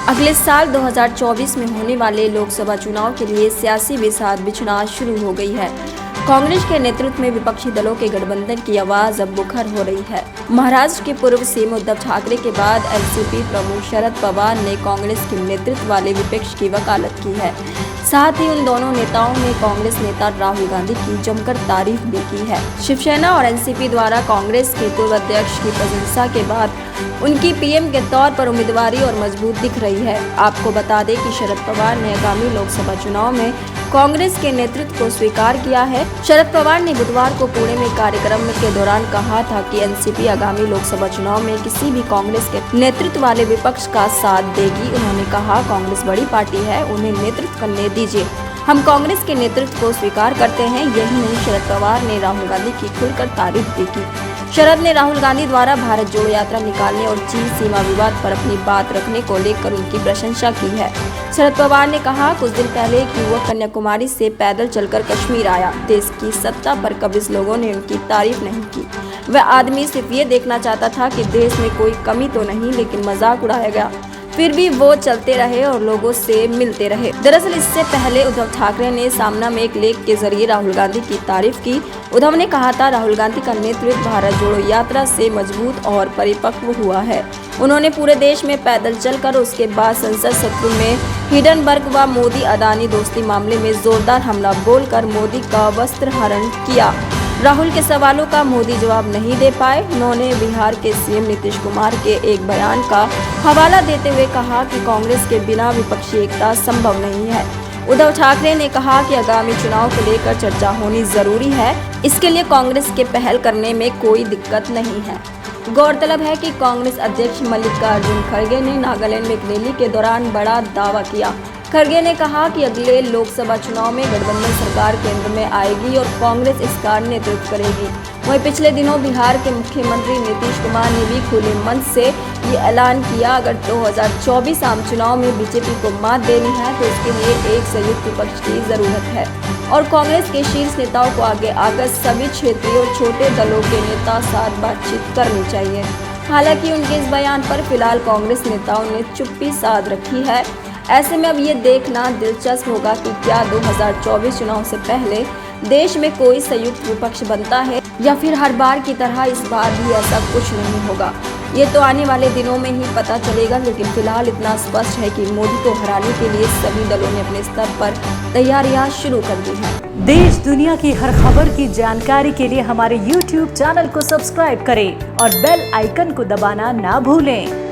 अगले साल 2024 में होने वाले लोकसभा चुनाव के लिए सियासी बिसात बिछना शुरू हो गई है। कांग्रेस के नेतृत्व में विपक्षी दलों के गठबंधन की आवाज अब मुखर हो रही है। महाराष्ट्र के पूर्व सीएम उद्धव ठाकरे के बाद एनसीपी प्रमुख शरद पवार ने कांग्रेस के नेतृत्व वाले विपक्ष की वकालत की है। साथ ही उन दोनों नेताओं ने कांग्रेस नेता राहुल गांधी की जमकर तारीफ भी की है। शिवसेना और एनसीपी द्वारा कांग्रेस के पूर्व अध्यक्ष की प्रशंसा के बाद उनकी पीएम के तौर पर उम्मीदवारी और मजबूत दिख रही है। आपको बता दें कि शरद पवार ने आगामी लोकसभा चुनाव में कांग्रेस के नेतृत्व को स्वीकार किया है। शरद पवार ने बुधवार को पुणे में कार्यक्रम के दौरान कहा था कि एनसीपी आगामी लोकसभा चुनाव में किसी भी कांग्रेस के नेतृत्व वाले विपक्ष का साथ देगी। उन्होंने कहा, कांग्रेस बड़ी पार्टी है, उन्हें नेतृत्व करने दीजिए। हम कांग्रेस के नेतृत्व को स्वीकार करते हैं। यही नहीं, शरद पवार ने राहुल गांधी की खुलकर तारीफ भी की। शरद ने राहुल गांधी द्वारा भारत जोड़ो यात्रा निकालने और चीन सीमा विवाद पर अपनी बात रखने को लेकर उनकी प्रशंसा की है। शरद पवार ने कहा, कुछ दिन पहले एक युवक कन्याकुमारी से पैदल चलकर कश्मीर आया। देश की सत्ता पर कब्ज़ लोगों ने उनकी तारीफ नहीं की। वह आदमी सिर्फ ये देखना चाहता था कि देश में कोई कमी तो नहीं, लेकिन मजाक उड़ाया गया। फिर भी वो चलते रहे और लोगों से मिलते रहे। दरअसल इससे पहले उद्धव ठाकरे ने सामना में एक लेख के जरिए राहुल गांधी की तारीफ की। उद्धव ने कहा था, राहुल गांधी का नेतृत्व भारत जोड़ो यात्रा से मजबूत और परिपक्व हुआ है। उन्होंने पूरे देश में पैदल चलकर उसके बाद संसद सत्र में हिंडनबर्ग व मोदी अदानी दोस्ती मामले में जोरदार हमला बोलकर मोदी का वस्त्र हरण किया। राहुल के सवालों का मोदी जवाब नहीं दे पाए। उन्होंने बिहार के सीएम नीतीश कुमार के एक बयान का हवाला देते हुए कहा कि कांग्रेस के बिना विपक्षी एकता संभव नहीं है। उद्धव ठाकरे ने कहा कि आगामी चुनाव को लेकर चर्चा होनी जरूरी है। इसके लिए कांग्रेस के पहल करने में कोई दिक्कत नहीं है। गौरतलब है कि कांग्रेस अध्यक्ष मल्लिकार्जुन खड़गे ने नागालैंड में एक रैली के दौरान बड़ा दावा किया। खड़गे ने कहा कि अगले लोकसभा चुनाव में गठबंधन सरकार केंद्र में आएगी और कांग्रेस इसका नेतृत्व करेगी। वहीं पिछले दिनों बिहार के मुख्यमंत्री नीतीश कुमार ने भी खुले मन से ये ऐलान किया, अगर 2024 आम चुनाव में बीजेपी को मात देनी है तो इसके लिए एक संयुक्त विपक्ष की जरूरत है और कांग्रेस के शीर्ष नेताओं को आगे आकर सभी क्षेत्रीय और छोटे दलों के नेता साथ बातचीत करनी चाहिए। हालांकि उनके इस बयान पर फिलहाल कांग्रेस नेताओं ने चुप्पी साध रखी है। ऐसे में अब ये देखना दिलचस्प होगा कि क्या 2024 चुनाव से पहले देश में कोई संयुक्त विपक्ष बनता है या फिर हर बार की तरह इस बार भी ऐसा कुछ नहीं होगा। ये तो आने वाले दिनों में ही पता चलेगा, लेकिन फिलहाल इतना स्पष्ट है कि मोदी को हराने के लिए सभी दलों ने अपने स्तर पर तैयारियां शुरू कर दी हैं। देश दुनिया की हर खबर की जानकारी के लिए हमारे YouTube चैनल को सब्सक्राइब करें और बेल आइकन को दबाना ना भूलें।